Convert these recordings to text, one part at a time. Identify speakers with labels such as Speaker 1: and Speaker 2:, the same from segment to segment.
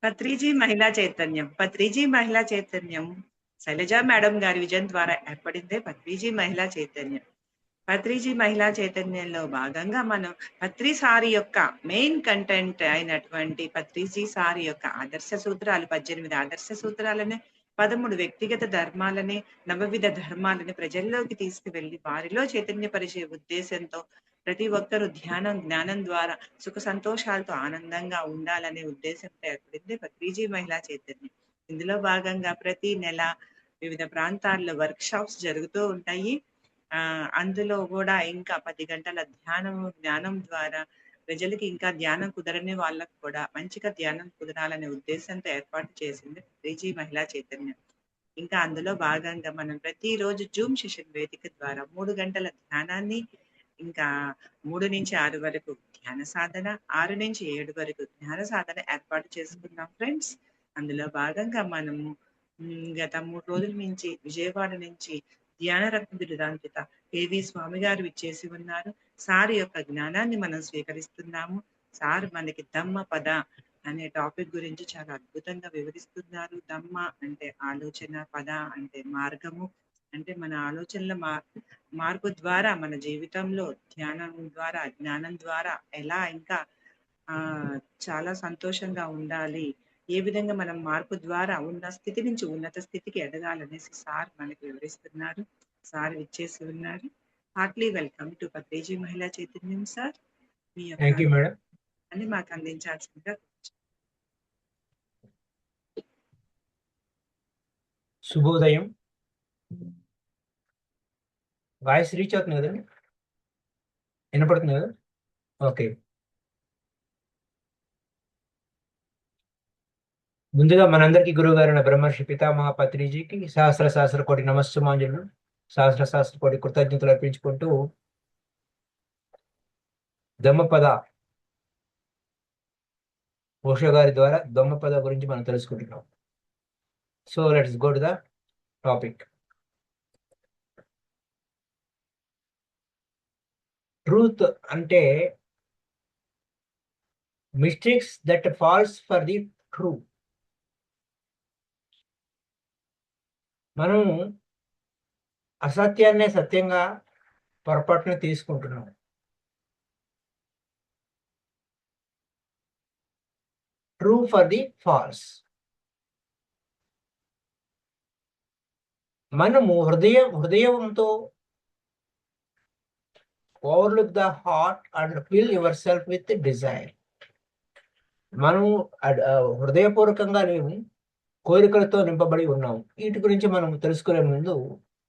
Speaker 1: పత్రిజీ మహిళా చైతన్యం. పత్రిజీ మహిళా చైతన్యం శైలజా మేడం గారి విజన్ ద్వారా ఏర్పడిందే పత్రిజీ మహిళా చైతన్యం. పత్రిజీ మహిళా చైతన్యంలో భాగంగా మనం పత్రి సారి యొక్క మెయిన్ కంటెంట్ అయినటువంటి పత్రిజీ సారి యొక్క ఆదర్శ సూత్రాలు 18 ఆదర్శ సూత్రాలని 13 వ్యక్తిగత ధర్మాలని నవవిధ ధర్మాలని ప్రజల్లోకి తీసుకువెళ్ళి వారిలో చైతన్యపరిచే ఉద్దేశంతో ప్రతి ఒక్కరూ ధ్యానం జ్ఞానం ద్వారా సుఖ సంతోషాలతో ఆనందంగా ఉండాలనే ఉద్దేశంతో ఏర్పడింది పత్రిజీ మహిళా చైతన్యం. ఇందులో భాగంగా ప్రతి నెల వివిధ ప్రాంతాల్లో వర్క్ షాప్స్ జరుగుతూ ఉంటాయి. అందులో కూడా ఇంకా 10 గంటల ధ్యానము జ్ఞానం ద్వారా ప్రజలకి ఇంకా ధ్యానం కుదరని వాళ్ళకు కూడా మంచిగా ధ్యానం కుదరాలనే ఉద్దేశంతో ఏర్పాటు చేసింది పత్రిజీ మహిళా చైతన్యం. ఇంకా అందులో భాగంగా మనం ప్రతిరోజు జూమ్ సెషన్ వేదిక ద్వారా 3 గంటల ధ్యానాన్ని, ఇంకా 3 నుంచి 6 వరకు ధ్యాన సాధన, 6 నుంచి 7 వరకు జ్ఞాన సాధన ఏర్పాటు చేసుకున్నాం ఫ్రెండ్స్. అందులో భాగంగా మనము గత 3 రోజుల నుంచి విజయవాడ నుంచి ధ్యాన రత్నదాంతిత కేవి స్వామి గారు విచ్చేసి ఉన్నారు. సార్ యొక్క జ్ఞానాన్ని మనం స్వీకరిస్తున్నాము. సార్ మనకి ధమ్మ పద అనే టాపిక్ గురించి చాలా అద్భుతంగా వివరిస్తున్నారు. ధమ్మ అంటే ఆలోచన, పద అంటే మార్గము. అంటే మన ఆలోచనల మార్పు ద్వారా మన జీవితంలో ధ్యానం ద్వారా జ్ఞానం ద్వారా ఎలా ఇంకా ఆ చాలా సంతోషంగా ఉండాలి, ఏ విధంగా మనం మార్పు ద్వారా ఉన్న స్థితి నుంచి ఉన్నత స్థితికి ఎదగాలనేసి సార్ మనకి వివరిస్తున్నారు. సార్ విచ్చేసి ఉన్నారు. హార్ట్లీ వెల్కమ్ టు పత్రిజీ మహిళా చైతన్యం సార్. మీ యొక్క
Speaker 2: థ్యాంక్ యూ మేడం
Speaker 1: అని మాకు అందించాల్సిందిగా.
Speaker 2: శుభోదయం. వాయిస్ రీచ్ అవుతుంది కదండి, వినపడుతుంది కదా? ఓకే. ముందుగా మనందరికీ గురువు గారైన బ్రహ్మర్షి పితామహ పత్రిజీకి సహస్ర కోటి నమస్సుమాంజలు, సహస్ర కోటి కృతజ్ఞతలు అర్పించుకుంటూ దమ్మపద ఓషో గారి ద్వారా దమ్మపద గురించి మనం తెలుసుకుంటున్నాం. So let's go to the topic. Truth అంటే mistakes that falls for the true. మనం అసత్యాన్నే సత్యంగా పొరపాటున తీసుకుంటున్నాం. True for the false. మనము హృదయంతో overlook the heart and fill yourself with desire. మనము హృదయపూర్వకంగా లేవు, కోరికలతో నింపబడి ఉన్నాము. వీటి గురించి మనం తెలుసుకునే ముందు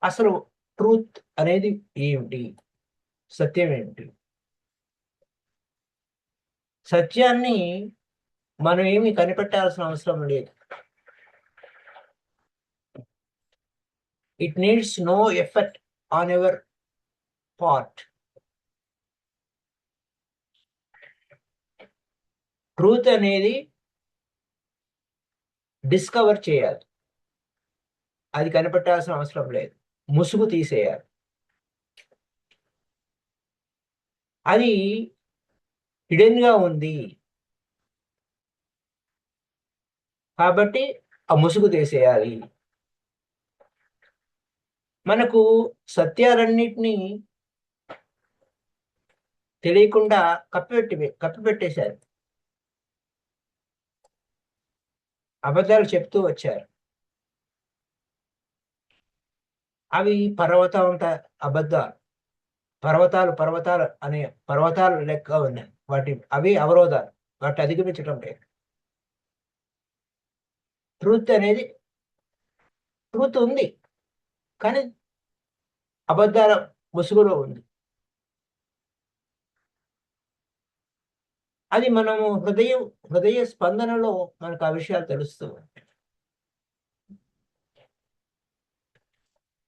Speaker 2: అసలు ట్రూత్ అనేది ఏమిటి, సత్యం ఏమిటి? సత్యాన్ని మనం ఏమి కనిపెట్టాల్సిన అవసరం లేదు. It needs no effort on your part. Truth అనేది డిస్కవర్ చేయాలి, అది కనిపెట్టాల్సిన అవసరం లేదు. ముసుగు తీసేయాలి. అది హిడెన్ గా ఉంది కాబట్టి ఆ ముసుగు తీసేయాలి. మనకు సత్యాలన్నిటినీ తెలియకుండా కప్పిపెట్టేశారు. అబద్ధాలు చెప్తూ వచ్చారు. అవి పర్వతం అబద్ధాలు. పర్వతాలు అనే పర్వతాలు లెక్క ఉన్నాయి. అవి అవరోధాలు, వాటి అధిగమించడం లేదు. ట్రూత్ ఉంది, కానీ అబద్ధాల ముసుగులో ఉంది. అది మనము హృదయ స్పందనలో మనకు ఆ విషయాలు తెలుస్తూ ఉంటాయి.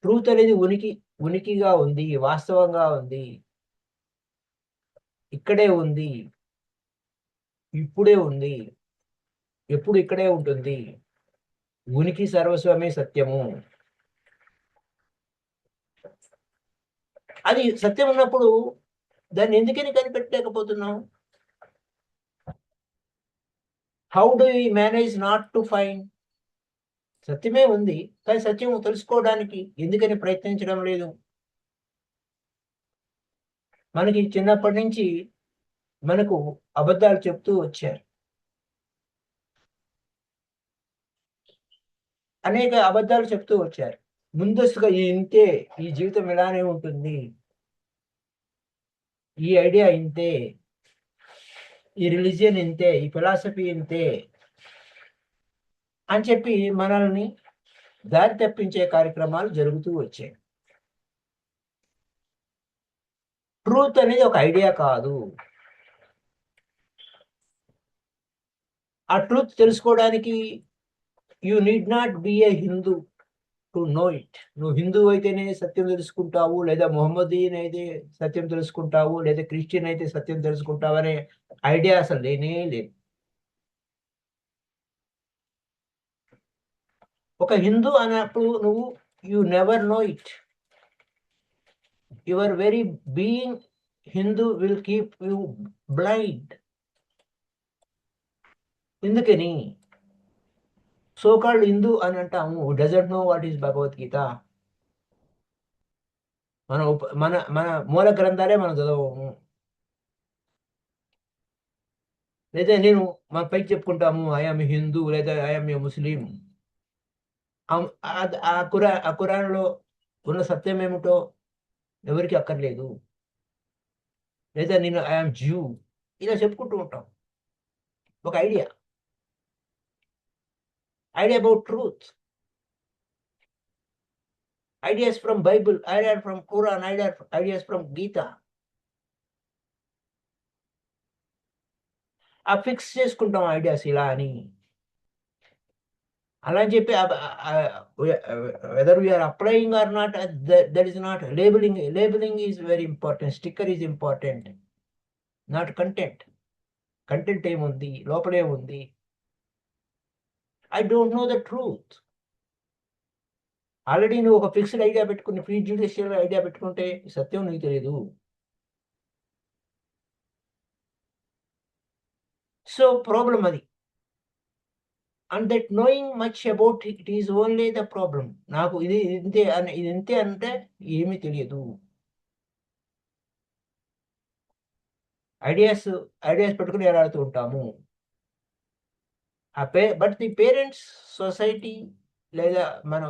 Speaker 2: ట్రూత్ అనేది ఉనికిగా ఉంది, వాస్తవంగా ఉంది, ఇక్కడే ఉంది, ఇప్పుడే ఉంది, ఎప్పుడు ఇక్కడే ఉంటుంది. ఉనికి సర్వస్వమే సత్యము. అది సత్యం ఉన్నప్పుడు దాన్ని ఎందుకని కనిపెట్టలేకపోతున్నాం? How do you manage not to find? సత్యమే ఉంది, కానీ సత్యం తెలుసుకోవడానికి ఎందుకని ప్రయత్నించడం లేదు? మనకి చిన్నప్పటి నుంచి మనకు అబద్ధాలు చెప్తూ వచ్చారు. అనేక అబద్ధాలు చెప్తూ వచ్చారు. ముందస్తుగా ఇంతే, ఈ జీవితం ఇలానే ఉంటుంది, ఈ ఐడియా ఇంతే, ఈ రిలీజియన్ ఇంతే, ఈ ఫిలాసఫీ ఇంతే అని చెప్పి మనల్ని దారి తప్పించే కార్యక్రమాలు జరుగుతూ వచ్చాయి. ట్రూత్ అనేది ఒక ఐడియా కాదు. ఆ ట్రూత్ తెలుసుకోవడానికి you need not be A Hindu to know it. నువ్వు హిందూ అయితేనే సత్యం తెలుసుకుంటావు, లేదా మొహమ్మదీన్ అయితే సత్యం తెలుసుకుంటావు, లేదా క్రిస్టియన్ అయితే సత్యం తెలుసుకుంటావు అనే ఐడియా అసలు లేనే లేదు. ఒక హిందూ అన్నప్పుడు నువ్వు you never know it. Your very being Hindu will keep you blind. ఎందుకని సో కాల్డ్ హిందూ అని అంటాము, doesn't know what is Bhagavad Gita. మన మన మూల గ్రంథాలే మనం చదవము. లేదా నేను మన పైకి చెప్పుకుంటాము ఐఎమ్ హిందూ లేదా ఐఎమ్ ఏ ముస్లిం. ఆ ఖురాన్లో ఉన్న సత్యం ఏమిటో ఎవరికి అక్కర్లేదు. లేదా నేను ఐఎమ్ జ్యూ, ఇలా చెప్పుకుంటూ ఉంటాం. ఒక idea about truth, ideas from Bible, idea from Quran, ideas from Gita. ఆ ఫిక్స్ చేసుకుంటాం ఐడియాస్ ఇలా అని. అలా అని చెప్పి whether we are applying or not, that is not labelling. Labelling is very important. Sticker is important, not content. Content ఏముంది, లోపలే ఉంది. I don't know the truth. Already నువ్వు ఒక ఫిక్స్డ్ ఐడియా పెట్టుకుని, ప్రీజుడిషియల్ ఐడియా పెట్టుకుంటే సత్యం నీకు తెలియదు. సో ప్రాబ్లం అది. And that knowing much about it is only the problem. నాకు ఇది ఇంతే అంటే ఏమీ తెలియదు. ఐడియాస్ పెట్టుకుని ఎలాడుతూ ఉంటాము. బట్ ది పేరెంట్స్, సొసైటీ, లేదా మన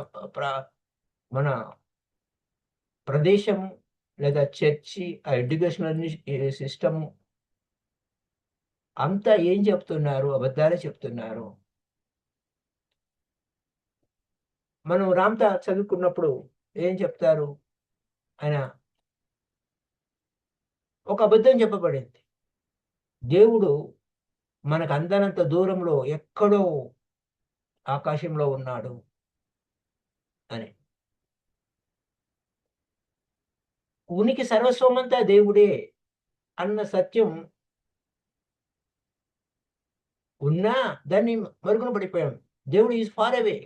Speaker 2: ప్రదేశము, లేదా చర్చి, ఆ ఎడ్యుకేషనల్ సిస్టము అంతా ఏం చెప్తున్నారు? అబద్ధాలే చెప్తున్నారు. మనం రామ్తా చదువుకున్నప్పుడు ఏం చెప్తారు? ఆయన ఒక అబద్ధం చెప్పబడింది. దేవుడు మనకు అందనంత దూరంలో ఎక్కడో ఆకాశంలో ఉన్నాడు అని. ఉనికి సర్వస్వమంతా దేవుడే అన్న సత్యం ఉన్నా దాన్ని మరుగున పడిపోయాం. దేవుడు ఈజ్ ఫార్ అవే.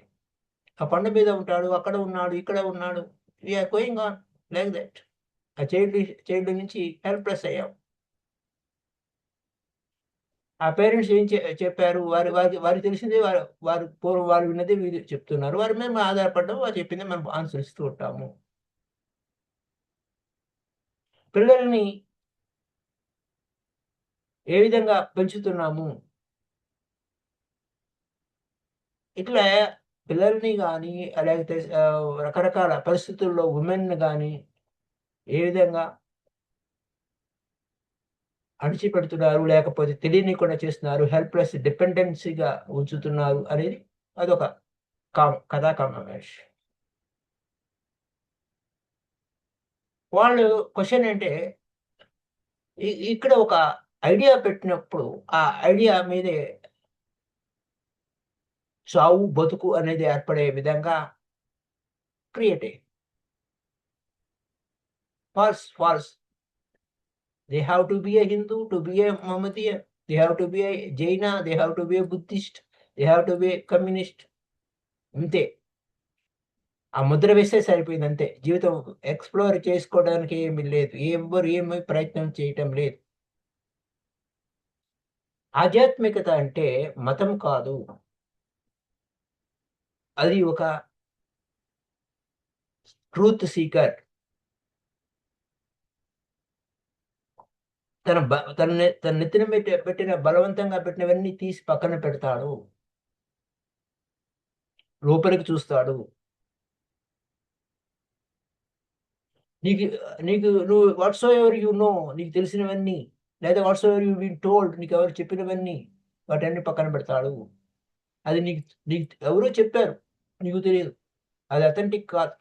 Speaker 2: ఆ కొండ మీద ఉంటాడు, అక్కడ ఉన్నాడు, ఇక్కడ ఉన్నాడు. We are going on like that. ఆ చైల్డ్ నుంచి హెల్ప్లెస్ అయ్యాం. ఆ పేరెంట్స్ ఏం చెప్పారు? వారికి తెలిసిందే వారు పూర్వం వారు విన్నదే వీరు చెప్తున్నారు. వారి మీద మనం ఆధారపడడం, వారు చెప్పిందే మనం అనుసరిస్తూ ఉంటాము. పిల్లల్ని ఏ విధంగా పెంచుతున్నాము? ఇట్లా పిల్లల్ని కానీ, లేకపోతే రకరకాల పరిస్థితుల్లో ఉమెన్ కానీ ఏ విధంగా అణిచిపెడుతున్నారు, లేకపోతే తెలియనీయకుండా చేస్తున్నారు, హెల్ప్లెస్ డిపెండెన్సీగా ఉంచుతున్నారు అనేది అదొక కథా కమావేష్. వాళ్ళు క్వశ్చన్ అంటే ఇక్కడ ఒక ఐడియా పెట్టినప్పుడు ఆ ఐడియా మీదే చావు బతుకు అనేది ఏర్పడే విధంగా క్రియేట్ అయ్యింది. Falls. They have to be a Hindu, to be a Mohammedan. They have to be a Jaina. They have to be a Buddhist. They have to be a communist. అంతే. ఆ ముద్ర వేస్తే సరిపోయింది అంతే. జీవితం ఎక్స్‌ప్లోర్ చేసుకోవడానికి ఏమీ లేదు. ఎవ్వరు ఏమి ప్రయత్నం చేయటం లేదు. ఆధ్యాత్మికత అంటే మతం కాదు, అది ఒక ట్రూత్ సీకర్. తన నెత్తిన పెట్టిన బలవంతంగా పెట్టినవన్నీ తీసి పక్కన పెడతాడు, లోపలికి చూస్తాడు. నీకు నీకు నువ్వు వాట్స్ ఎవర్ యు నో, నీకు తెలిసినవన్నీ, లేదా whatsoever you been told, నీకు ఎవరు చెప్పినవన్నీ, వాటన్ని పక్కన పెడతాడు. అది నీకు నీకు ఎవరో చెప్పారు, నీకు తెలియదు, అది అథెంటిక్ కాదు.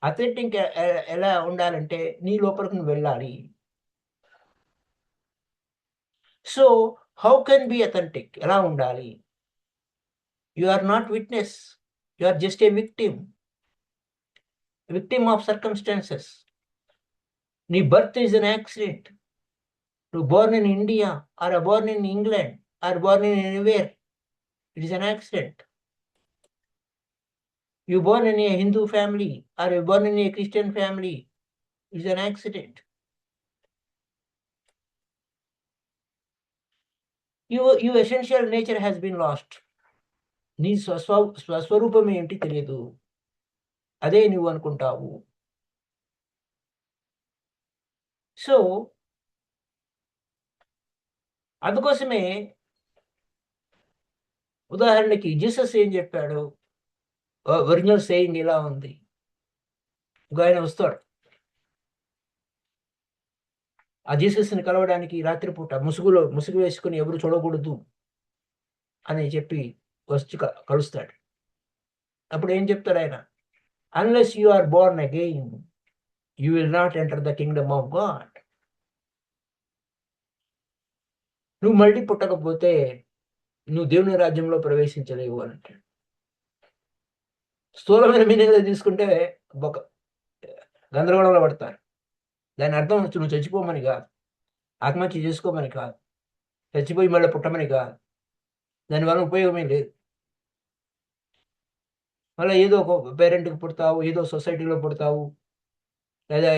Speaker 2: అథెంటిక్ ఎలా ఉండాలంటే నీ లోపలికి నువ్వు వెళ్ళాలి. So how can be authentic, ఎలా ఉండాలి? You are not witness, you are just a victim of circumstances. నీ బర్త్ ఈజ్ అన్ యాక్సిడెంట్. నువ్వు born in India or born in England or born in anywhere, it is an accident. You born in a Hindu family or you born in a Christian family, it's an accident. Your essential nature has been lost. నీ స్వస్వరూపం ఏంటి తెలియదు, అదే నువ్వు అనుకుంటావు. So అందుకోసమే ఉదాహరణకి Jesus ఏం చెప్పాడు, ఒరిజినల్ సేయింగ్ ఇలా ఉంది. ఒక ఆయన వస్తాడు, ఆ జీసస్ని కలవడానికి రాత్రిపూట ముసుగు వేసుకుని ఎవరు చూడకూడదు అని చెప్పి వచ్చి కలుస్తాడు. అప్పుడు ఏం చెప్తాడు ఆయన, unless you are born again you will not enter the kingdom of God. నువ్వు మళ్ళీ పుట్టకపోతే నువ్వు దేవుని రాజ్యంలో ప్రవేశించలేవు అని అంటాడు. స్థూలమైన మీనింగ్లో తీసుకుంటే ఒక గందరగోళంలో పడతారు. దాని అర్థం నువ్వు చచ్చిపోమని కాదు, ఆత్మహత్య చేసుకోమని కాదు, చచ్చిపోయి మళ్ళీ పుట్టమని కాదు, దానివల్ల ఉపయోగమే లేదు. మళ్ళీ ఏదో ఒక పేరెంట్కి పుడతావు, ఏదో సొసైటీలో పుడతావు, లేదా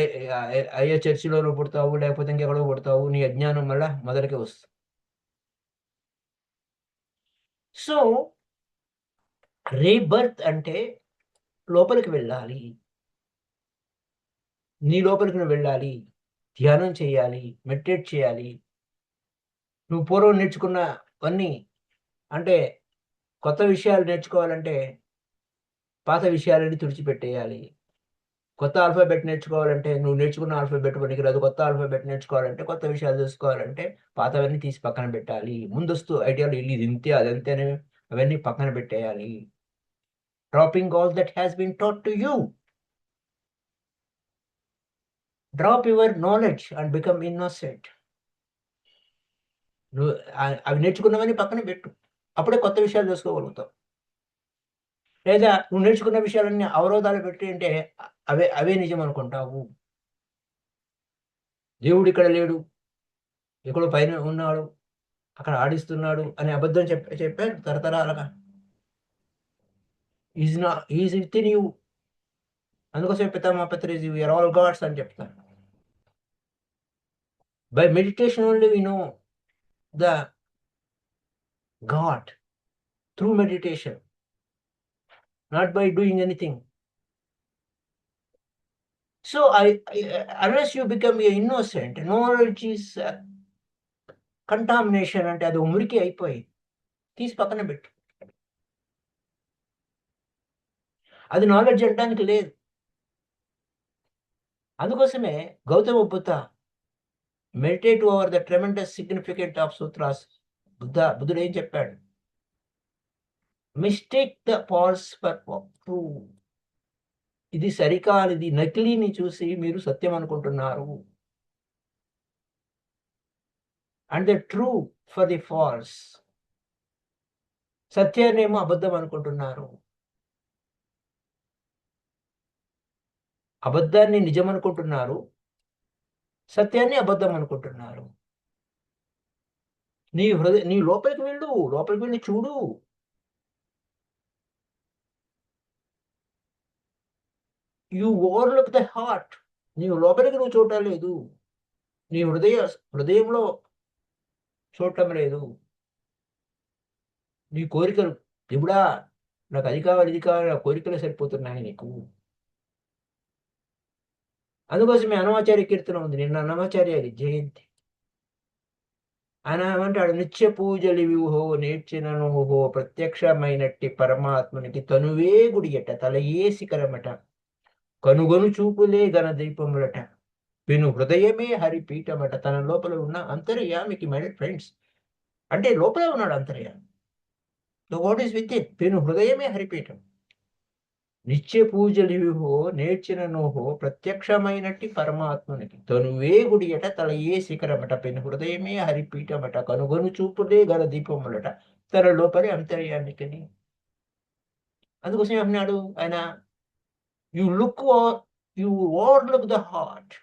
Speaker 2: అయ్యే చర్చిలోనూ పుడతావు, లేకపోతే ఇంకెక్కడో పుడతావు, నీ అజ్ఞానం మళ్ళీ మొదటికే వస్తుంది. సో రీబర్త్ అంటే లోపలికి వెళ్ళాలి, నీ లోపలికి నువ్వు వెళ్ళాలి, ధ్యానం చేయాలి, మెడిటేట్ చేయాలి. నువ్వు పూర్వం నేర్చుకున్నవన్నీ, అంటే కొత్త విషయాలు నేర్చుకోవాలంటే పాత విషయాలని తుడిచిపెట్టేయాలి. కొత్త ఆల్ఫాబెట్ నేర్చుకోవాలంటే నువ్వు నేర్చుకున్న ఆల్ఫాబెట్ పనికిరాదు. కొత్త ఆల్ఫాబెట్ నేర్చుకోవాలంటే, కొత్త విషయాలు తెలుసుకోవాలంటే పాతవన్నీ తీసి పక్కన పెట్టాలి. ముందస్తు ఐడియాలు ఇది ఇంతే అదంతే అని అవన్నీ పక్కన పెట్టేయాలి. Dropping all that has been taught to you. Drop your knowledge and become innocent. నువ్వు అవి నేర్చుకున్నవన్నీ పక్కన పెట్టు, అప్పుడే కొత్త విషయాలు తెలుసుకోగలుగుతావు. లేదా నువ్వు నేర్చుకున్న విషయాలన్నీ అవరోధాలు పెట్టి అంటే అవే నిజం అనుకుంటావు. దేవుడు ఇక్కడ లేడు, ఎక్కడో పైన ఉన్నాడు, అక్కడ ఆడిస్తున్నాడు అని అబద్ధం చెప్పారు తరతరాలుగా. Is with in you. అందుకోసం Pitamaha Patriji we are all gods అని చెప్తారు. By meditation only we know the God, through meditation, not by doing anything. So unless you become a innocent, knowledge is contamination అంటే అది మురికి అయిపోయి తీసి పక్కన పెట్టు. అది నాలెడ్జ్ అనడానికి లేదు. అందుకోసమే Gautama Buddha meditate over the tremendous significant of sutras. బుద్ధుడు ఏం చెప్పాడు, mistake the false for true. ఇది సరికానిది, నకిలీని చూసి మీరు సత్యం అనుకుంటున్నారు. And the true for the false. సత్యాన్నేమో అబద్ధం అనుకుంటున్నారు. అబద్ధాన్ని నిజం అనుకుంటున్నారు, సత్యాన్ని అబద్ధం అనుకుంటున్నారు. నీ లోపలికి వెళ్ళి చూడు. You overlook the heart. నీవు లోపలికి నువ్వు చూడలేదు. నీ హృదయంలో చూడటం లేదు. నీ కోరికలు దేవుడా, నాకు అది కావాలి ఇది కావాలి, నా కోరికలు సరిపోతున్నాయి నీకు. అందుకోసమే అన్నమాచార్య కీర్తన ఉంది. నిన్న అన్నమాచార్య జయంతి. ఆయన ఏమంటాడు, నిత్య పూజలివిహో నేర్చిననుహో ప్రత్యక్షమైనట్టి పరమాత్మనికి తనువే గుడియట, తలయే శిఖరమట, కనుగొను చూపులే ఘన దీపములట, విను హృదయమే హరిపీఠమట. తన లోపల ఉన్న అంతర్యామికి మై ఫ్రెండ్స్, అంటే లోపలే ఉన్నాడు అంతర్యామి. The what is with it, విను హృదయమే హరిపీఠం. నిత్య పూజలివిహో నేర్చిననుహో ప్రత్యక్షమైనట్టి పరమాత్మనికి తనువే గుడియట, తలయే శిఖరమట, పెను హృదయమే హరిపీఠమట, కనుగొను చూపులే గల దీపములట, తన లోపలి అంతర్యామికని. అందుకోసం ఏమన్నాడు ఆయన, you look you over look the heart.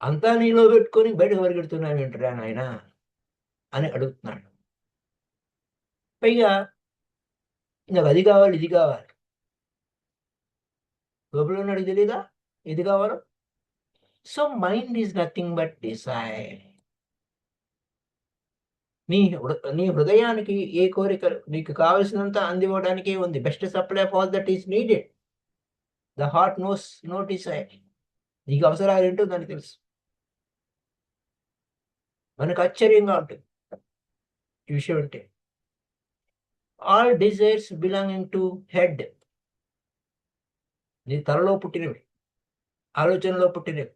Speaker 2: అంతా నీలో పెట్టుకొని బయటకు పరిగెడుతున్నాను ఏంటరా నాయన అని అడుగుతున్నాడు. పైగా నాకు అది కావాలి ఇది కావాలి, లోపల ఉన్నాడు తెలీదా ఇది కావాలో. So mind is nothing but desire. నీ హృదయానికి ఏ కోరికలు నీకు కావలసినంత అందివ్వడానికే ఉంది. Best supply of all that is needed. The heart knows no desire. నీకు అవసరాలు ఏంటో దానికి తెలుసు. మనకు ఆశ్చర్యంగా ఉంటుంది ఈ విషయం అంటే. All desires belonging to head. నీ తలలో పుట్టినవి, ఆలోచనలో పుట్టినవి,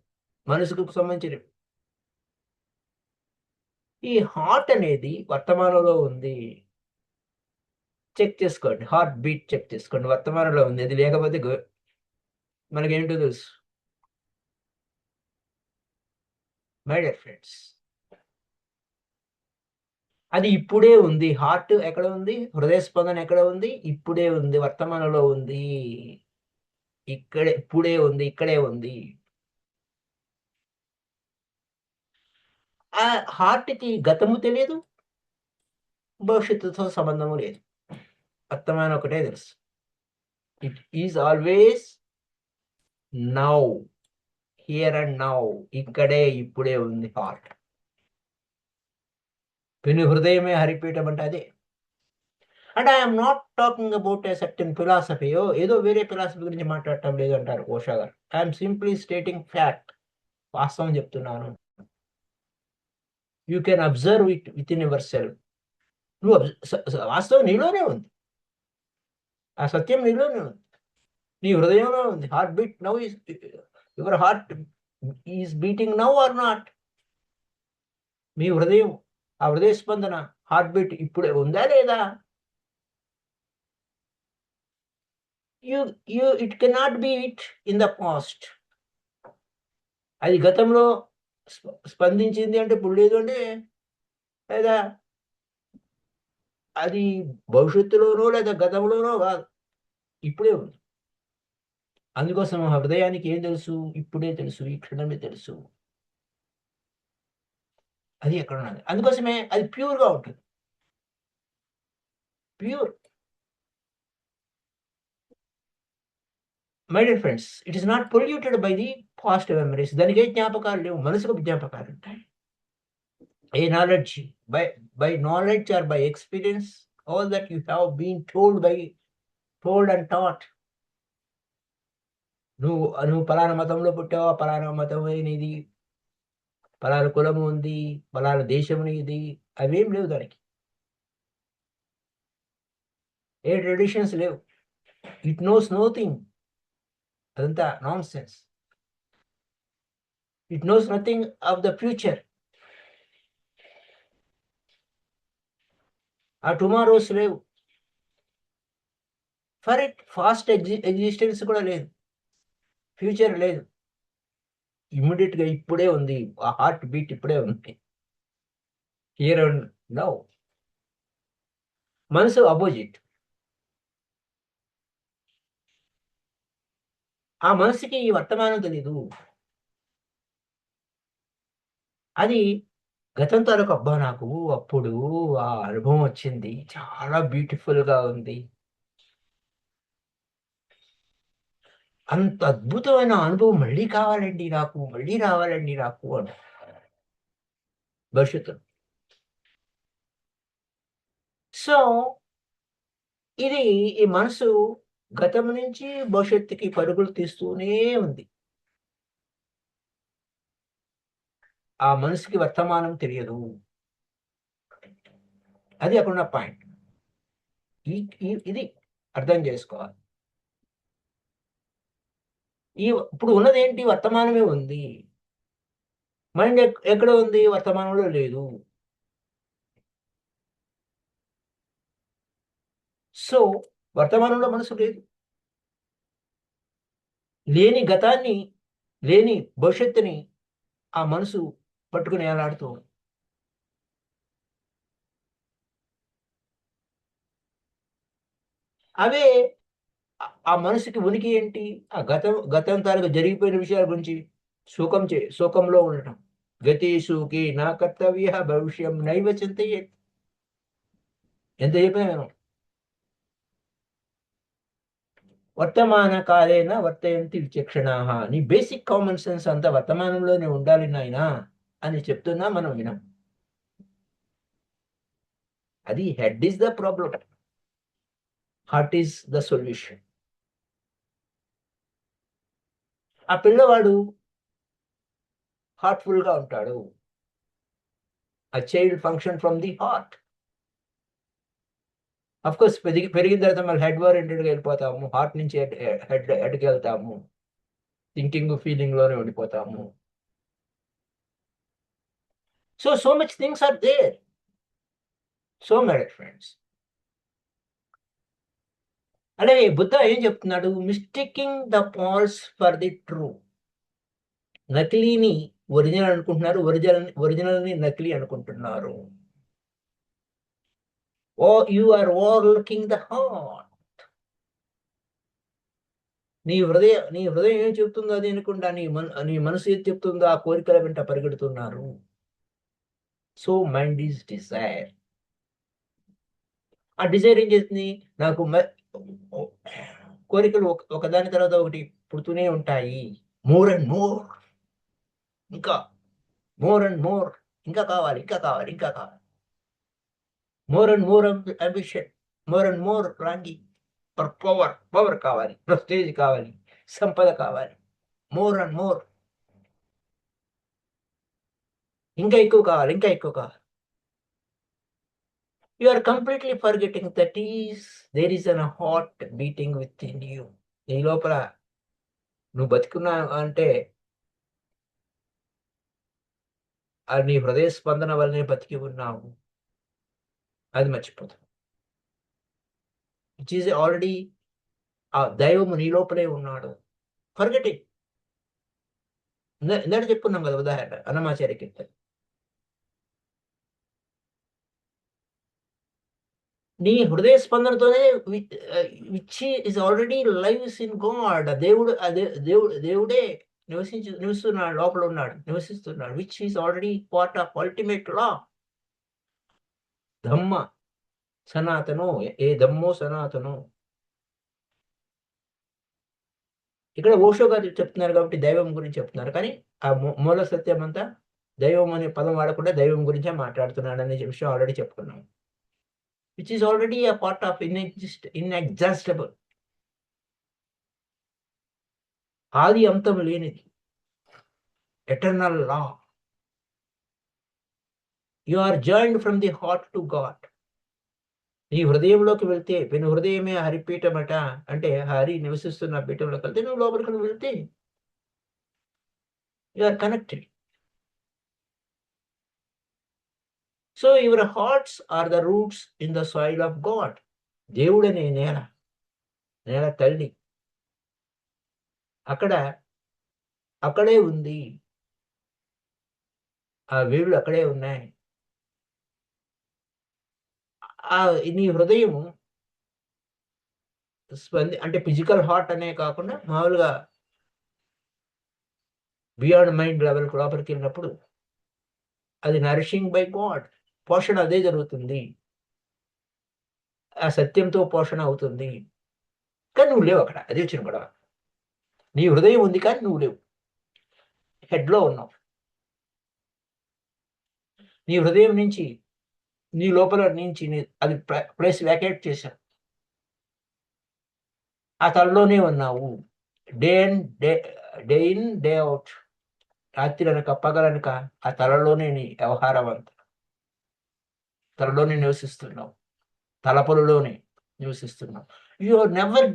Speaker 2: మనసుకు సంబంధించినవి. ఈ హార్ట్ అనేది వర్తమానంలో ఉంది. చెక్ చేసుకోండి, హార్ట్ బీట్ చెక్ చేసుకోండి, వర్తమానంలో ఉంది. అది లేకపోతే మనకేంటో తెలుసు. మై డియర్ ఫ్రెండ్స్, అది ఇప్పుడే ఉంది. హార్ట్ ఎక్కడ ఉంది, హృదయ స్పందన ఎక్కడ ఉంది, ఇప్పుడే ఉంది, వర్తమానంలో ఉంది. ఇప్పుడే ఉంది, ఇక్కడే ఉంది. ఆ హార్ట్కి గతము తెలియదు, భవిష్యత్తుతో సంబంధము లేదు. వర్తమానం ఒకటే తెలుసు. It is always now, here and now. ఇక్కడే ఇప్పుడే ఉంది హార్ట్. పెను హృదయమే హరిపీఠం అంటే అదే. And I'm not talking about a certain philosophy. ఏదో వేరే ఫిలాసఫీ గురించి మాట్లాడటం లేదు అంటారు ఓషా గారు. I'm simply stating fact. వాస్తవం చెప్తున్నాను. You can observe it with in your self. నువ్వు వాస్తవం నీలోనే ఉంది, ఆ సత్యం నీలోనే ఉంది, నీ హృదయంలో ఉంది. Heart beat now is, your heart is beating now or not? మీ హృదయం, ఆ హృదయ స్పందన, హార్ట్ బీట్ ఇప్పుడే ఉందా లేదా? It cannot be it in the past. అది గతంలో స్పందించింది అంటే ఇప్పుడు లేదు అంటే, లేదా అది భవిష్యత్తులోనో లేదా గతంలోనో కాదు, ఇప్పుడే ఉంది. అందుకోసం హృదయానికి ఏం తెలుసు, ఇప్పుడే తెలుసు, ఈ క్షణమే తెలుసు. అది ఎక్కడ ఉన్నది. అందుకోసమే అది ప్యూర్గా ఉంటుంది. Pure. My dear friends, it is not polluted by the past memories. దానికి ఏ జ్ఞాపకాలు లేవు, మనసుకు జ్ఞాపకాలు ఉంటాయి. ఏ knowledge, by knowledge or by experience, all that you have been told and taught. నువ్వు పలానా మతంలో పుట్టావా, పలానా మతం నీది, పలానా కులము ఉంది, పలానా దేశం నీది, అవేం లేవు దానికి. ఏ ట్రెడిషన్స్ లేవు. It knows nothing. అదంతా nonsense. It knows nothing of the future. ఆ టుమారోస్ లేవు. ఫర్ ఇట్ ఫాస్ట్ ఎగ్జిస్టెన్స్ కూడా లేదు, ఫ్యూచర్ లేదు. ఇమ్మీడియట్ గా ఇప్పుడే ఉంది. ఆ హార్ట్ బీట్ ఇప్పుడే ఉంది, హియర్ అండ్ నౌ. మనసు అపోజిట్. ఆ మనసుకి ఈ వర్తమానం తెలీదు. అది గతం తాలూకు, అబ్బా నాకు అప్పుడు ఆ అనుభవం వచ్చింది, చాలా బ్యూటిఫుల్ గా ఉంది, అంత అద్భుతమైన అనుభవం మళ్ళీ కావాలండి నాకు, మళ్ళీ రావాలండి నాకు అని. భవిష్యత్తులో. సో ఇది ఈ మనసు గతం నుంచి భవిష్యత్తుకి పరుగులు తీస్తూనే ఉంది. ఆ మనసుకి వర్తమానం తెలియదు. అది అక్కడున్న పాయింట్. ఇది అర్థం చేసుకోవాలి. ఇప్పుడు ఉన్నదేంటి? వర్తమానమే ఉంది. మైండ్ ఎక్కడ ఉంది? వర్తమానంలో లేదు. సో వర్తమానంలో మనసు లేదు. లేని గతాన్ని, లేని భవిష్యత్తుని ఆ మనసు పట్టుకుని ఏలాడుతూ ఉంది. అవే ఆ మనసుకి ఉనికి ఏంటి? ఆ గతం తాలూకు జరిగిపోయిన విషయాల గురించి శోకంలో ఉండటం. గతి సుఖి నా కర్తవ్య భవిష్యం నైవ చింతయేత్. ఎంత చెప్పినా నేను వర్తమాన కాలేన వర్తయంతి విచక్షణాః. నీ బేసిక్ కామన్ సెన్స్ అంతా వర్తమానంలోనే ఉండాలి నాయనా అని చెప్తున్నా మనం వినం. అది head is the problem, heart is the solution. ఆ పిల్లవాడు హార్ట్ఫుల్ గా ఉంటాడు. ఆ child function from the heart. Of course పెరిగిన తర్వాత మళ్ళీ హెడ్ ఓరియంటెడ్గా వెళ్ళిపోతాము. హార్ట్ నుంచి హెడ్కి వెళ్తాము. థింకింగ్ ఫీలింగ్ లోనే ఉండిపోతాము. So much things are there. So my friends, అలాగే బుద్ధ ఏం చెప్తున్నాడు? Mistaking the false for the true. నకిలీని ఒరిజినల్ అనుకుంటున్నారు, ఒరిజినల్ని నకిలీ అనుకుంటున్నారు. Oh you are overlooking the heart. నీ హృదయం ఏం చెప్తుందో అది అనుకుంటా, నీ మనసు ఏది చెప్తుందో ఆ కోరికల వెంట పరిగెడుతున్నారు. So mind is desire. ఆ డిజైర్ ఏం చేస్తుంది? నాకు కోరికలు ఒకదాని తర్వాత ఒకటి పుడుతూనే ఉంటాయి. మోర్ అండ్ మోర్, ఇంకా మోర్ అండ్ మోర్, ఇంకా కావాలి, ఇంకా కావాలి, ఇంకా కావాలి. More and more ambition, more and more longing for power కావాలి, ప్రెస్టేజ్ కావాలి, సంపద కావాలి. మోర్ అండ్ మోర్, ఇంకా ఎక్కువ కావాలి, ఇంకా ఎక్కువ కావాలి. You are completely forgetting that there is a heart beating within you. నీ లోపల నువ్వు బతికున్నా అంటే నీ హృదయ స్పందన వల్లనే బతికి ఉన్నావు. అది మర్చిపోతావు. ఇట్ ఈజ్ ఆల్రెడీ, ఆ దైవము నీ లోపలే ఉన్నాడు. ఫర్గెటింగ్. ఇందాక చెప్పుకున్నాం కదా ఉదాహరణ, అన్నమాచార్య కీర్తన. నీ హృదయ స్పందనతోనే which is already lives in God. దేవుడే నివసిస్తున్నాడు, లోపల ఉన్నాడు, నివసిస్తున్నాడు. Which is already part of ultimate law, ధమ్మ సనాతనో, ఏ ధమ్మో సనాతనో. ఇక్కడ ఓషో గారు చెప్తున్నారు కాబట్టి దైవం గురించి చెప్తున్నారు, కానీ ఆ మూల సత్యం అంతా దైవం అనే పదం వాడకుండా దైవం గురించే మాట్లాడుతున్నాడు అనే విషయం ఆల్రెడీ చెప్పుకున్నాం. Which is already a part of inexhaustible, ఆది అంతం లేనిది, ఎటర్నల్ లా. You are joined from the heart to God. నీ హృదయంలోకి వెళ్తే, పెను హృదయమే హరిపీఠమట అంటే హరి నివసిస్తున్న పీఠంలోకి వెళ్తే, నువ్వు లోపలికి వెళ్తే you are connected. So your hearts are the roots in the soil of God. దేవుడనే నేల తల్లి అక్కడే ఉంది. ఆ వేళ్ళు అక్కడే ఉన్నాయి. నీ హృదయము అంటే ఫిజికల్ హార్ట్ అనే కాకుండా మామూలుగా బియాండ్ మైండ్ లెవెల్ లోపలికి వెళ్ళినప్పుడు అది నరిషింగ్ బై గాడ్. పోషణ అదే జరుగుతుంది. ఆ సత్యంతో పోషణ అవుతుంది. కానీ నువ్వు లేవు అక్కడ. అదే వచ్చిన గొడవ. నీ హృదయం ఉంది కానీ నువ్వు లేవు, హెడ్లో ఉన్నావు. నీ హృదయం నుంచి, నీ లోపల నుంచి అది ప్లేస్ వ్యాకేట్ చేశావు. ఆ తలలోనే ఉన్నావు. Day day in day out, రాత్రి అనక పగలనక ఆ తలలోనే నీ వ్యవహారం అంతా. తలలోనే నివసిస్తున్నావు, తలపులలోనే నివసిస్తున్నావు. You never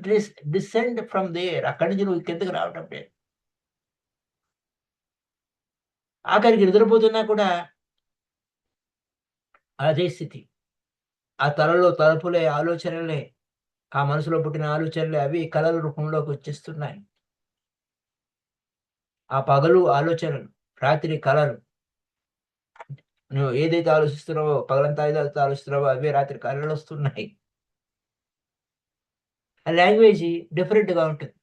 Speaker 2: descend from there. అక్కడి నుంచి నువ్వు కిందకి రావటం లేదు. ఆఖరికి నిద్రపోతున్నా కూడా అదే స్థితి. ఆ తలలో తలుపులే ఆలోచనలే, ఆ మనసులో పుట్టిన ఆలోచనలే అవి కళల రూపంలోకి వచ్చేస్తున్నాయి. ఆ పగలు ఆలోచనలు, రాత్రి కళలు. నువ్వు ఏదైతే ఆలోచిస్తున్నావో, పగలంతా ఏదైతే ఆలోచిస్తున్నావో అవే రాత్రి కళలు వస్తున్నాయి. ఆ లాంగ్వేజ్ డిఫరెంట్గా ఉంటుంది.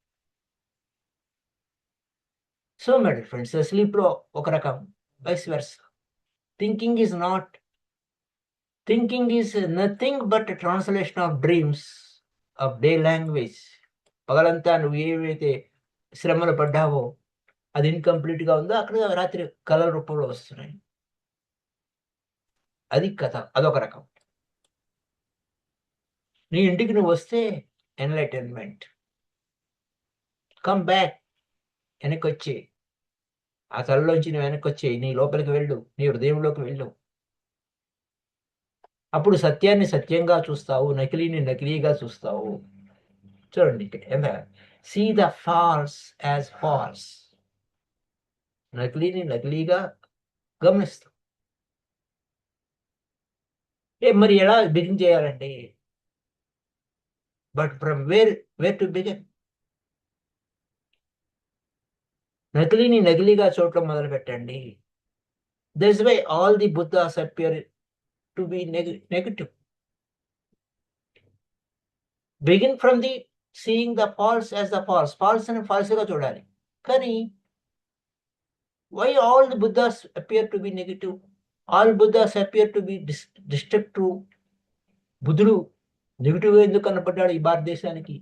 Speaker 2: సో మై డియర్ ఫ్రెండ్స్, స్లీప్లో ఒక రకం, vice versa. Thinking is nothing but translation of dreams of day language. పగలంతా నువ్వు ఏవైతే శ్రమలు పడ్డావో, అది ఇన్కంప్లీట్గా ఉందో అక్కడ రాత్రి కళల రూపంలో వస్తున్నాయి. అది కథ, అదొక రకం. నీ ఇంటికి నువ్వు వస్తే ఎన్లైటన్మెంట్. కమ్ బ్యాక్, వెనక్కి వచ్చి, ఆ తలలోంచి నువ్వు వెనక్కి వచ్చి నీ లోపలికి వెళ్ళు, నీ హృదయంలోకి వెళ్ళు. అప్పుడు సత్యాన్ని సత్యంగా చూస్తావు, నకిలీని నకిలీగా చూస్తావు. చూడండి ఎంత, see the false as false. నకిలీని నకిలీగా గమనిస్తావు. మరి ఎలా బిగిన్ చేయాలండి? But from where to begin? నకిలీని నకిలీగా చూడటం మొదలు పెట్టండి. This why all the Buddhas appear to be negative. Begin from the seeing the false as the false. False అని ఫాల్స్గా చూడాలి. కానీ why all the Buddhas appear to be negative? All Buddhas appear to be destructive. బుద్ధుడు నెగిటివ్గా ఎందుకు కనపడ్డాడు ఈ భారతదేశానికి?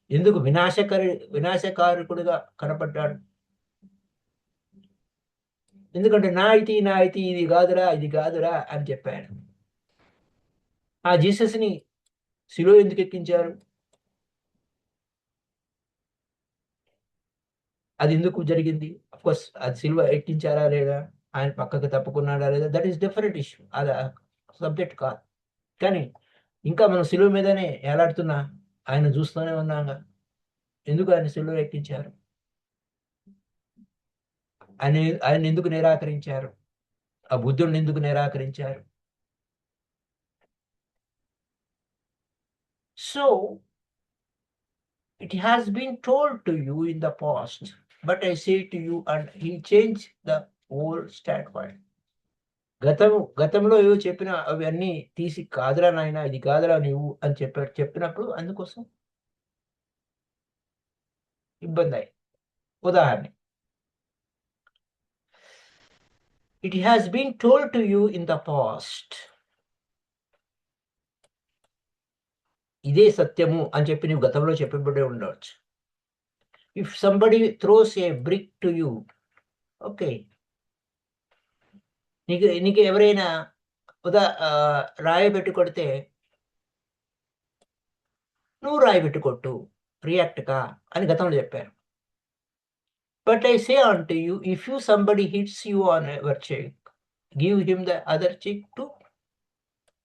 Speaker 2: ఎందుకు వినాశకారకుడిగా కనపడ్డాడు? ఎందుకంటే నా ఐతి ఇది కాదురా అని చెప్పాడు. ఆ జీసస్ని శిలువ ఎందుకు ఎక్కించారు? అది ఎందుకు జరిగింది? కోర్స్ అది శిలువ ఎక్కించారా లేదా, ఆయన పక్కకు తప్పుకున్నాడా లేదా, దట్ ఈస్ డిఫరెంట్ ఇష్యూ. అది సబ్జెక్ట్ కాదు. కానీ ఇంకా మనం శిలువ మీదనే ఏలాడుతున్నా ఆయన చూస్తూనే ఉన్నాగా. ఎందుకు ఆయన శిలువ ఎక్కించారు? ఆయన ఎందుకు నిరాకరించారు? ఆ బుద్ధుడిని ఎందుకు నిరాకరించారు? So it has been told to you in the past, but I say to you, and he changed the whole standpoint. గతంలో ఏవో చెప్పిన అవన్నీ తీసి, కాదురా నాయన ఇది కాదురా నీవు అని చెప్పినప్పుడు అందుకోసం ఇబ్బంది అయ్యి. ఉదాహరణ, it has been told to you in the past. ఇదే సత్యము అని చెప్పి నువ్వు గతంలో చెప్పబడి ఉండవచ్చు. If somebody throws a brick to you, okay, నీకు ఎవరైనా రాయి పెట్టి కొడితే నువ్వు రాయి పెట్టి కొట్టు, రియాక్ట్ కా అని గతంలో చెప్పారు. But I say on to you, if you somebody hits you on your cheek, give him the other cheek too.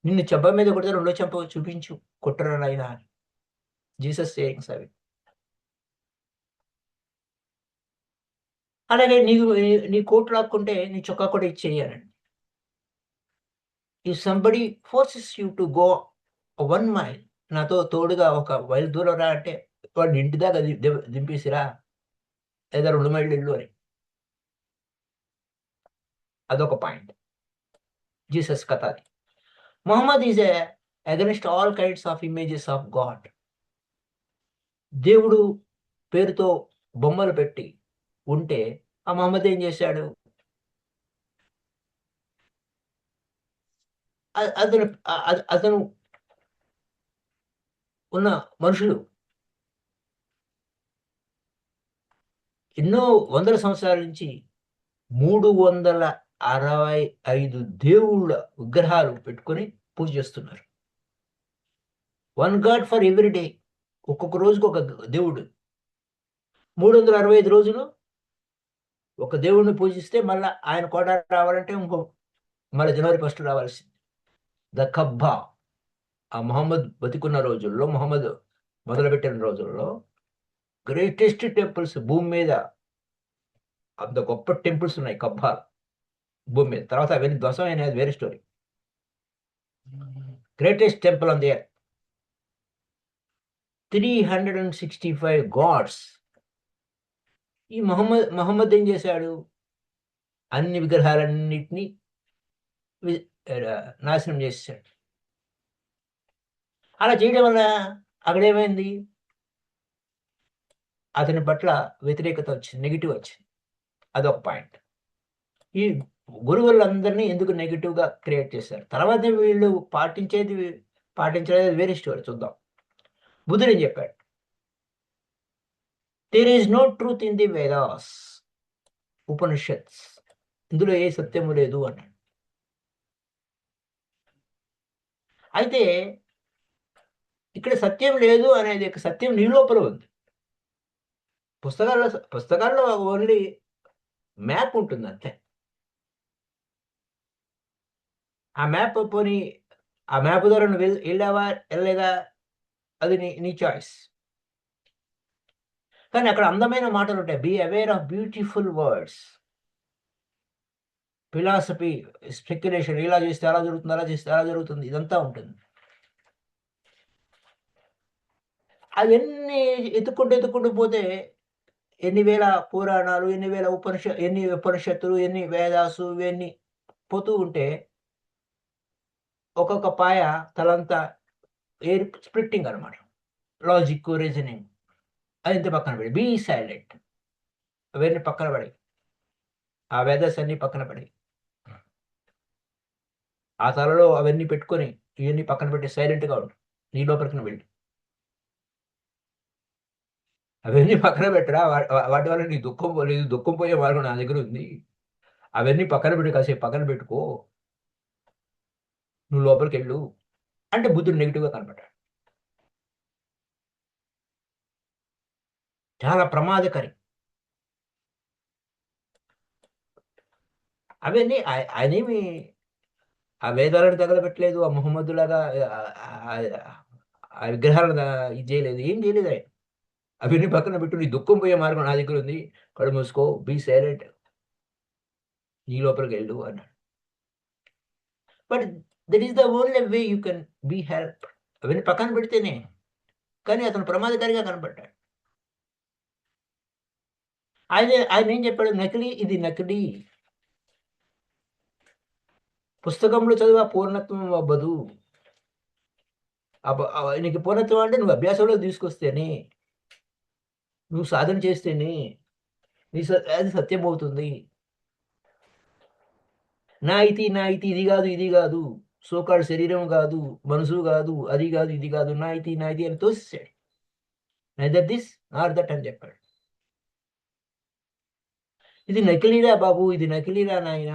Speaker 2: నిన్ను చెంప మీద కొడితే రెండో చెంప చూపించు, కొట్టరా నాయనా అని. జీసస్ సేయింగ్స్ అవి. అలాగే నీ కోట్ లాక్కుంటే నీ చొక్కా కూడా ఇచ్చేయాలండి. If somebody forces you to go 1 mile, నాతో తోడుగా 1 మైల్ దూరం రా అంటే వాడిని ఇంటి దాకా దింపేసిరా, లేదా 2 మైళ్ళు ఇల్లు అని. అదొక పాయింట్. జీసస్ కథ అది. Muhammad is against all kinds of images of God. దేవుడు పేరుతో బొమ్మలు పెట్టి ఉంటే ఆ మొహమ్మద్ ఏం చేశాడు? అతను ఉన్న మనుషులు ఎన్నో వందల సంవత్సరాల నుంచి 300 65 దేవుళ్ళ విగ్రహాలు పెట్టుకొని పూజ చేస్తున్నారు. 1 గాడ్ ఫర్ ఎవ్రీ డే. ఒక్కొక్క రోజుకి ఒక దేవుడు. 365 రోజులు ఒక దేవుడిని పూజిస్తే మళ్ళా ఆయన కోట రావాలంటే మళ్ళీ జనవరి 1 రావాల్సింది. ద కబ్బా, ఆ మొహమ్మద్ బతికున్న రోజుల్లో, మొహమ్మద్ మొదలుపెట్టిన రోజుల్లో గ్రేటెస్ట్ టెంపుల్స్ భూమి మీద, అంత గొప్ప టెంపుల్స్ ఉన్నాయి కబ్బా భూమి మీద. తర్వాత అవన్నీ ధ్వంసం అయినది వేరే story. Greatest temple on the earth. 365 gods. ఈ మహమ్మద్ ఏం చేశాడు? అన్ని విగ్రహాలన్నిటినీ నాశనం చేశాడు. అలా చేయడం వల్ల అక్కడేమైంది? అతని పట్ల వ్యతిరేకత వచ్చింది, నెగిటివ్ వచ్చింది. అదొక పాయింట్. ఈ గురువులందరినీ ఎందుకు నెగిటివ్గా క్రియేట్ చేశారు? తర్వాత వీళ్ళు పాటించలేదు వేరే స్టోరీ, చూద్దాం. బుద్ధుడు ఏం చెప్పాడు? There is no truth in the Vedas, Upanishads. ఇందులో ఏ సత్యము లేదు అన్నాడు. అయితే ఇక్కడ సత్యం లేదు అనేది, సత్యం నీ లోపల ఉంది. పుస్తకాల్లో ఓన్లీ మ్యాప్ ఉంటుంది అంతే. ఆ మ్యాప్ పోని, ఆ మ్యాప్ ద్వారా నువ్వు వెళ్ళావా వెళ్ళలేదా అది నీ చాయిస్. కానీ అక్కడ అందమైన మాటలు ఉంటాయి. Be aware of beautiful words. Philosophy, speculation, ఇలా చేస్తే అలా జరుగుతుంది, అలా చేస్తే అలా జరుగుతుంది, ఇదంతా ఉంటుంది. అవన్నీ ఎత్తుకుంటూ పోతే ఎన్ని వేల పురాణాలు, ఎన్ని ఉపనిషత్తులు, ఎన్ని వేదాసు, ఇవన్నీ పోతూ ఉంటే ఒక్కొక్క పాయ తలంతా ఎయిర్ స్ప్లిట్టింగ్ అనమాట. లాజిక్, రీజనింగ్ అది ఇంత పక్కన పడి, బీ సైలెంట్, అవన్నీ పక్కన పడి, ఆ వేదాస్ అన్ని పక్కన పడి, ఆ తలలో అవన్నీ పెట్టుకొని ఇవన్నీ పక్కన పెట్టి సైలెంట్గా ఉండు. నీ లోపలికి వెళ్ళి అవన్నీ పక్కన పెట్టరా. వాటి వల్ల నీ దుఃఖం పోలేదు. దుఃఖం పోయే మార్గం నా దగ్గర ఉంది. అవన్నీ పక్కన పెట్టి కాసేపు పక్కన పెట్టుకో, నువ్వు లోపలికి వెళ్ళు అంటే బుద్ధుడు నెగిటివ్గా కనపడ్డాడు. చాలా ప్రమాదకరి. అవన్నీ ఆయనేమి ఆ వేదాలను తగలబెట్టలేదు, ఆ మొహమ్మద్దులాగా ఆ విగ్రహాలను ఇది చేయలేదు, ఏం చేయలేదు ఆయన. అవన్నీ పక్కన పెట్టు, నీ దుఃఖం పోయే మార్గం నా దగ్గర ఉంది, కళ్ళు మూసుకో, బీ సైలెంట్, నీ లోపలికి వెళ్ళు అన్నాడు. But that is the only way you can be help. అవన్నీ పక్కన పెడితేనే. కానీ అతను ప్రమాదకారిగా కనపడ్డాడు. ఆయన ఏం చెప్పాడు? నకిలీ, ఇది నకిలీ. పుస్తకంలో చదివే పూర్ణత్వం అవ్వదు. నీకు పూర్ణత్వం అంటే నువ్వు అభ్యాసంలో తీసుకొస్తేనే, నువ్వు సాధన చేస్తేనే అది సత్యం అవుతుంది. నా ఇతి ఇది కాదు, ఇది కాదు, సోకాడు శరీరం కాదు, మనసు కాదు, అది కాదు, ఇది కాదు, నా ఇతి అని తోసేసాడు. నైదర్ దిస్ నార్ దట్ అని చెప్పాడు. ఇది నకిలీరా బాబు, ఇది నకిలీరా నాయన.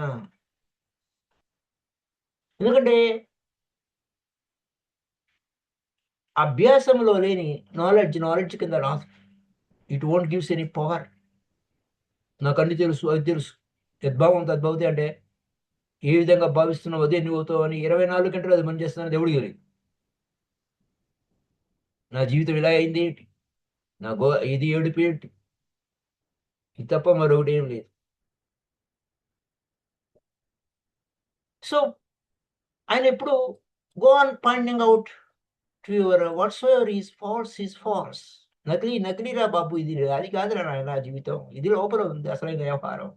Speaker 2: ఎందుకంటే అభ్యాసంలో లేని నాలెడ్జ్ కింద రాదు. It won't gives any power. నాకు అన్ని తెలుసు, అది తెలుసు, యద్భావం తద్భవతి అంటే ఏ విధంగా భావిస్తున్నావు అదే నువ్వు అవుతావు అని 24 గంటలు అది పని చేస్తున్నాను దేవుడికి తెలియదు. నా జీవితం ఇలా అయింది ఏంటి, ఇది ఏడుపు ఏంటి, ఇది తప్ప మరొకటి ఏం లేదు. సో ఆయన ఎప్పుడు go on pointing out to your whatsoever is false. నకిలీరా బాబు, ఇది అది కాదురా నాయన జీవితం, ఇది లోపల ఉంది అసలైన వ్యవహారం.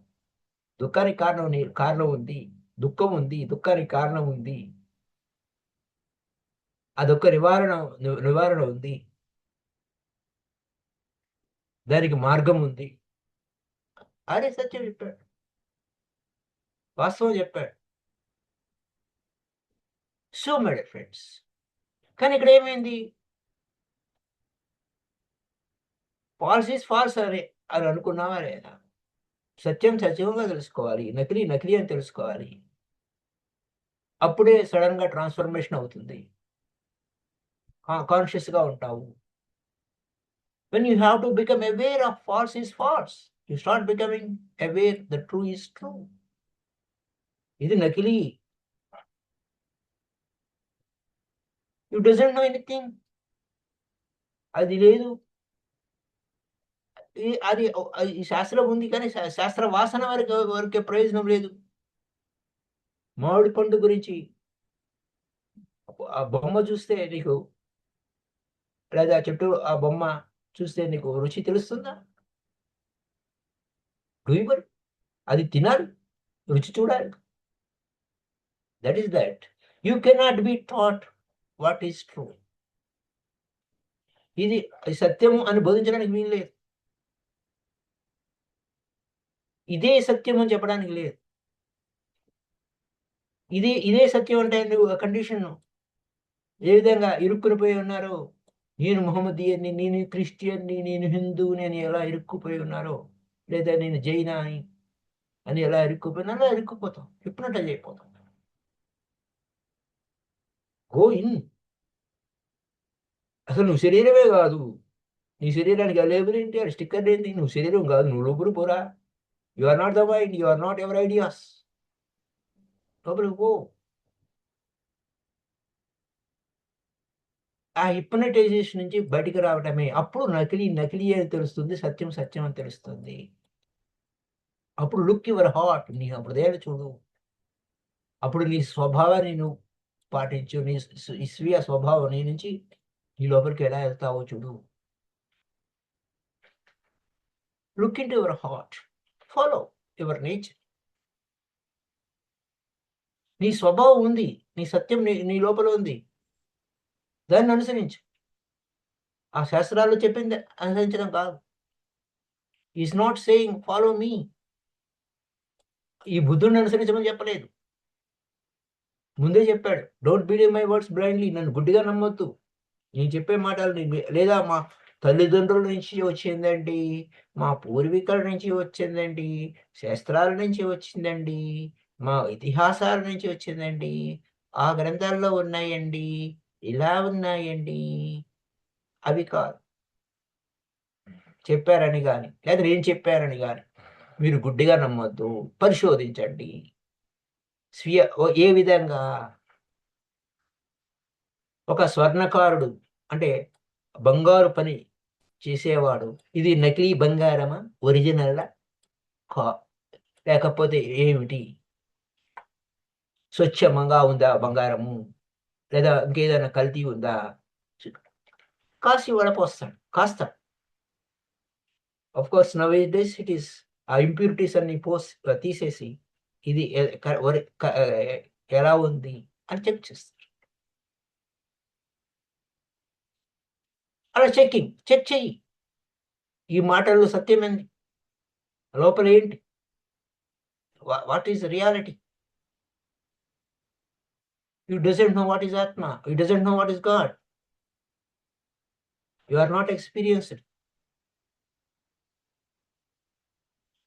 Speaker 2: దుఃఖానికి కారణం ఉంది, దుఃఖం ఉంది, దుఃఖానికి కారణం ఉంది, అదొక్క నివారణ ఉంది, దానికి మార్గం ఉంది. అదే సత్యం చెప్పాడు, వాస్తవం చెప్పాడు. సో మై డియర్ ఫ్రెండ్స్, కానీ ఇక్కడ ఏమైంది? ఫాల్స్ ఈజ్ ఫాల్స్ అని అనుకున్నావా లేదా? సత్యం సత్యంగా తెలుసుకోవాలి, నకిలీ నకిలీ అని తెలుసుకోవాలి. అప్పుడే సడన్ గా ట్రాన్స్ఫర్మేషన్ అవుతుంది, కాన్షియస్ గా ఉంటావు. When you have to become aware of false is false, you start becoming aware the true is true. ఇది నకిలీ. You doesn't know anything. అది లేదు. అది ఈ శాస్త్రం ఉంది కానీ శాస్త్ర వాసన వరకే ప్రయోజనం లేదు. మామిడి పండు గురించి ఆ బొమ్మ చూస్తే నీకు, లేదా చెట్టు ఆ బొమ్మ చూస్తే నీకు రుచి తెలుస్తుందా? డూయిబర్ అది తినాలి, రుచి చూడాలి. That is that. You cannot be taught what is true. ఇది సత్యము అని బోధించడానికి వీలు లేదు. ఇదే సత్యం అని చెప్పడానికి లేదు. ఇదే సత్యం అంటే నువ్వు కండిషన్ ఏ విధంగా ఇరుక్కుని పోయి ఉన్నారో, నేను మొహమ్మదీయన్ని, నేను క్రిస్టియన్ని, నేను హిందువుని అని ఎలా ఇరుక్కుపోయి ఉన్నారో, లేదా నేను జైన అని ఎలా ఇరుక్కుపోయినా అలా ఇరుక్కుపోతాం, హిప్నటైజ్ అయిపోతాం. Go in. అసలు నువ్వు శరీరమే కాదు. నీ శరీరానికి ఆ లేబుల్ ఏంటి, ఆ స్టిక్కర్ ఏంటి? నువ్వు శరీరం కాదు, నువ్వు లోపలి పోరా. You are not the mind, you are not ever ideas. లోపలికి పో. ఆ హిప్నటైజేషన్ నుంచి బయటికి రావటమే. అప్పుడు నకిలీ నకిలీ అని తెలుస్తుంది, సత్యం సత్యం అని తెలుస్తుంది. అప్పుడు లుక్ యువర్ హార్ట్, నీ హృదయాన్ని చూడు. అప్పుడు నీ స్వభావాన్ని నువ్వు పాటించు. నీ స్వీయ స్వభావం నీ నుంచి నీ లోపలికి ఎలా వెళ్తావో చూడు. Look in to your heart, follow your nature. నీ స్వభావం ఉంది, నీ సత్యం నీ లోపల ఉంది, దాన్ని అనుసరించు. ఆ శాస్త్రాల్లో చెప్పింది అనుసరించడం కాదు. Is not saying follow me. ఈ బుద్ధుడిని అనుసరించమని చెప్పలేదు. ముందే చెప్పాడు, don't believe my words blindly. నన్ను గుడ్డిగా నమ్మొద్దు. నేను చెప్పే మాటలు లేదా మా తల్లిదండ్రుల నుంచి వచ్చిందండి, మా పూర్వీకుల నుంచి వచ్చిందండి, శాస్త్రాల నుంచి వచ్చిందండి, మా ఇతిహాసాల నుంచి వచ్చిందండి, ఆ గ్రంథాల్లో ఉన్నాయండి, ఇలా ఉన్నాయండి. అవి కాదు. చెప్పారని కానీ లేదా నేను చెప్పానని కానీ మీరు గుడ్డిగా నమ్మొద్దు, పరిశోధించండి. ఏ విధంగా ఒక స్వర్ణకారుడు అంటే బంగారు పని చేసేవాడు, ఇది నకిలీ బంగారమా, ఒరిజినల్ కా లేకపోతే ఏమిటి, స్వచ్ఛంగా ఉందా బంగారము, లేదా ఇంకేదైనా కల్తీ ఉందా, కాసి కాస్తాడు. Of course nowadays it is ఆ ఇంప్యూరిటీస్ అన్ని తీసేసి ఇది ఎలా ఉంది అని చెక్ చేస్తారు. అలా చెక్ చెయ్యి. ఈ మాటల్లో సత్యం ఏంటి, లోపల ఏంటి, what is reality. You doesn't know what is atma, you doesn't know what is God, you are not experienced.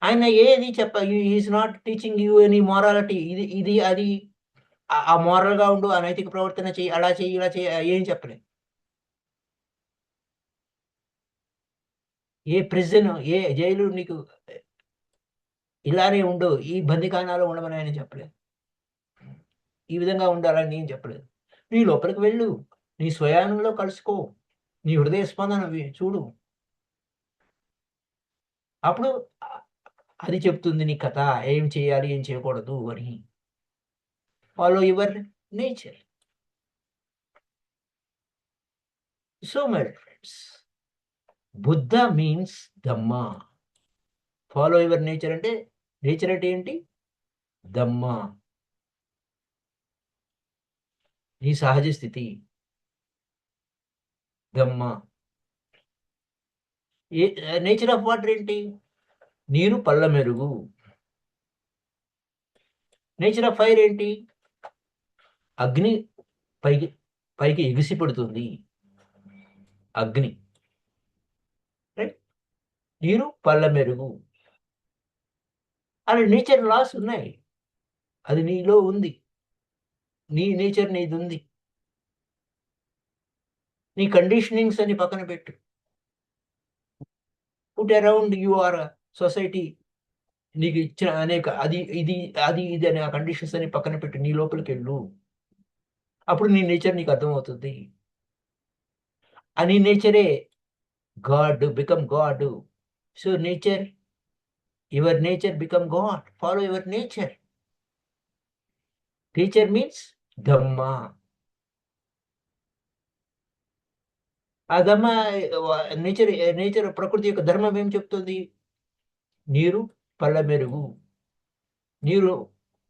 Speaker 2: ఆయన ఏది is not teaching you any morality. ఇది అది ఆ moral గా ఉండు, అనైతిక ప్రవర్తన చెయ్యి, అలా చెయ్యి, ఇలా చెయ్యి, ఏం చెప్పలేదు. ఏ ప్రిజన్, ఏ జైలు నీకు ఇలానే ఉండు, ఈ బందిఖానాలో ఉండమని ఆయన చెప్పలేదు. ఈ విధంగా ఉండాలని నేను చెప్పలేదు. నీ లోపలికి వెళ్ళు, నీ స్వయానంలో కలుసుకో, నీ హృదయ స్పందన చూడు. అప్పుడు అది చెప్తుంది నీ కథ, ఏం చేయాలి ఏం చేయకూడదు అని. Follow your nature. So my friends, Buddha means Dhamma. Follow your nature అంటే, నేచర్ అంటే ఏంటి? ధమ్మ, నీ సహజ స్థితి ధమ్మ. నేచర్ ఆఫ్ వాటర్ ఏంటి? నీరు పళ్ళ మెరుగు. నేచర్ ఆఫ్ ఫైర్ ఏంటి? అగ్ని పైకి ఎగిసి పడుతుంది, అగ్ని. రైట్? నీరు పళ్ళ మెరుగు. అలా నేచర్ లాస్ ఉన్నాయి, అది నీలో ఉంది, నీ నేచర్ నీది ఉంది. నీ కండిషనింగ్స్ అని పక్కన పెట్టు. Put around you are society నీకు ఇచ్చిన అనేక అది ఇది అనే ఆ కండిషన్స్ అని పక్కన పెట్టు, నీ లోపలికి వెళ్ళు. అప్పుడు నీ నేచర్ నీకు అర్థమవుతుంది. అని నేచరే God, become God. So nature, your nature become God. Follow your nature. Nature means dhamma. ఆ ధమ్మ నేచర్, నేచర్ ప్రకృతి యొక్క ధర్మం ఏం చెప్తుంది? నీరు పళ్ళ మెరుగు, నీరు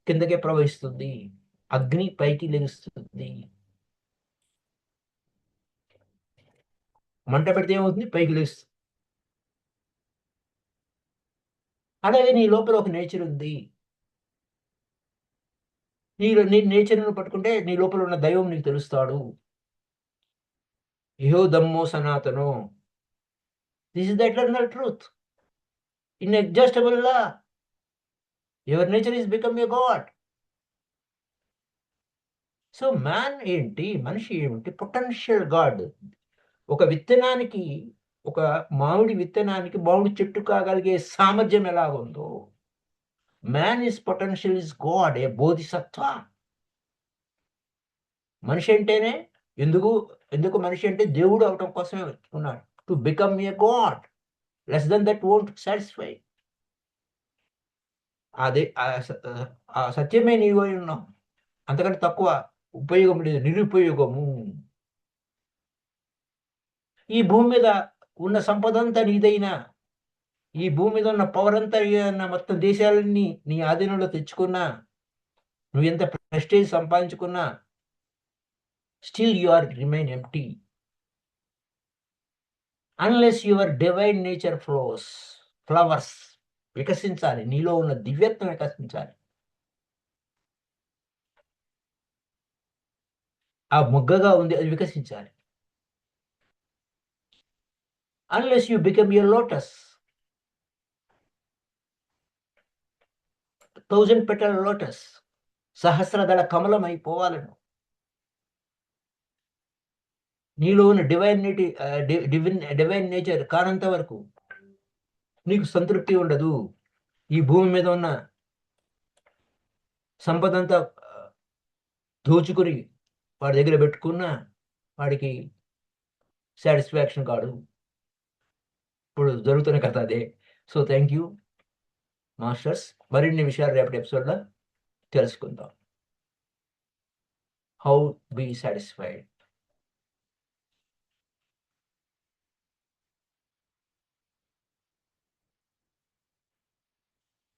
Speaker 2: కిందకే ప్రవహిస్తుంది, అగ్ని పైకి లెగుస్తుంది. మంట పెడితే ఏమవుతుంది? పైకి లేస్తుంది. అలాగే నీ లోపల ఒక నేచర్ ఉంది. నీ నేచర్ను పట్టుకుంటే నీ లోపల ఉన్న దైవం నీకు తెలుస్తాడు. యో దమ్మో సనాతనో, this is the eternal truth, inexhaustible law. Your nature is become a God. So man ఏంటి, మనిషి ఏమిటి? Potential God. ఒక విత్తనానికి, ఒక మామిడి విత్తనానికి మామిడి చెట్టు కాగలిగే సామర్థ్యం ఎలాగుందో, man is potential is God, a bodhisattva. మనిషి అంటేనే ఎందుకు మనిషి అంటే దేవుడు అవటం కోసమే ఉన్నాడు. To become a God. Less than that won't satisfy. అదే ఆ సత్యమే నీవై ఉన్నావు. అంతకంటే తక్కువ ఉపయోగం లేదు, నిరుపయోగము. ఈ భూమి మీద ఉన్న సంపద అంతా నీదైనా, ఈ భూమి మీద ఉన్న పవర్ అంతా మొత్తం దేశాలన్నీ నీ ఆధీనంలో తెచ్చుకున్నా, నువ్వు ఎంత ప్రెస్టేజ్ సంపాదించుకున్నా, still you are remain empty unless your divine nature flowers వికసించాలి. నీలో ఉన్న దివ్యత్వం వికసించాలి. ఆ మొగ్గగా ఉంది, అది వికసించాలి. Unless you become your lotus, 1000 petal lotus, సహస్రదళ కమలం అయిపోవాలను. నీలో ఉన్న డివైన్ నేచర్ కానంత వరకు నీకు సంతృప్తి ఉండదు. ఈ భూమి మీద ఉన్న సంపద అంతా దోచుకుని వాడి దగ్గర పెట్టుకున్న వాడికి సాటిస్ఫాక్షన్ కాదు. ఇప్పుడు జరుగుతున్న కథ అదే. So thank you masters. మరిన్ని విషయాలు రేపటి ఎపిసోడ్లో తెలుసుకుందాం. How be satisfied.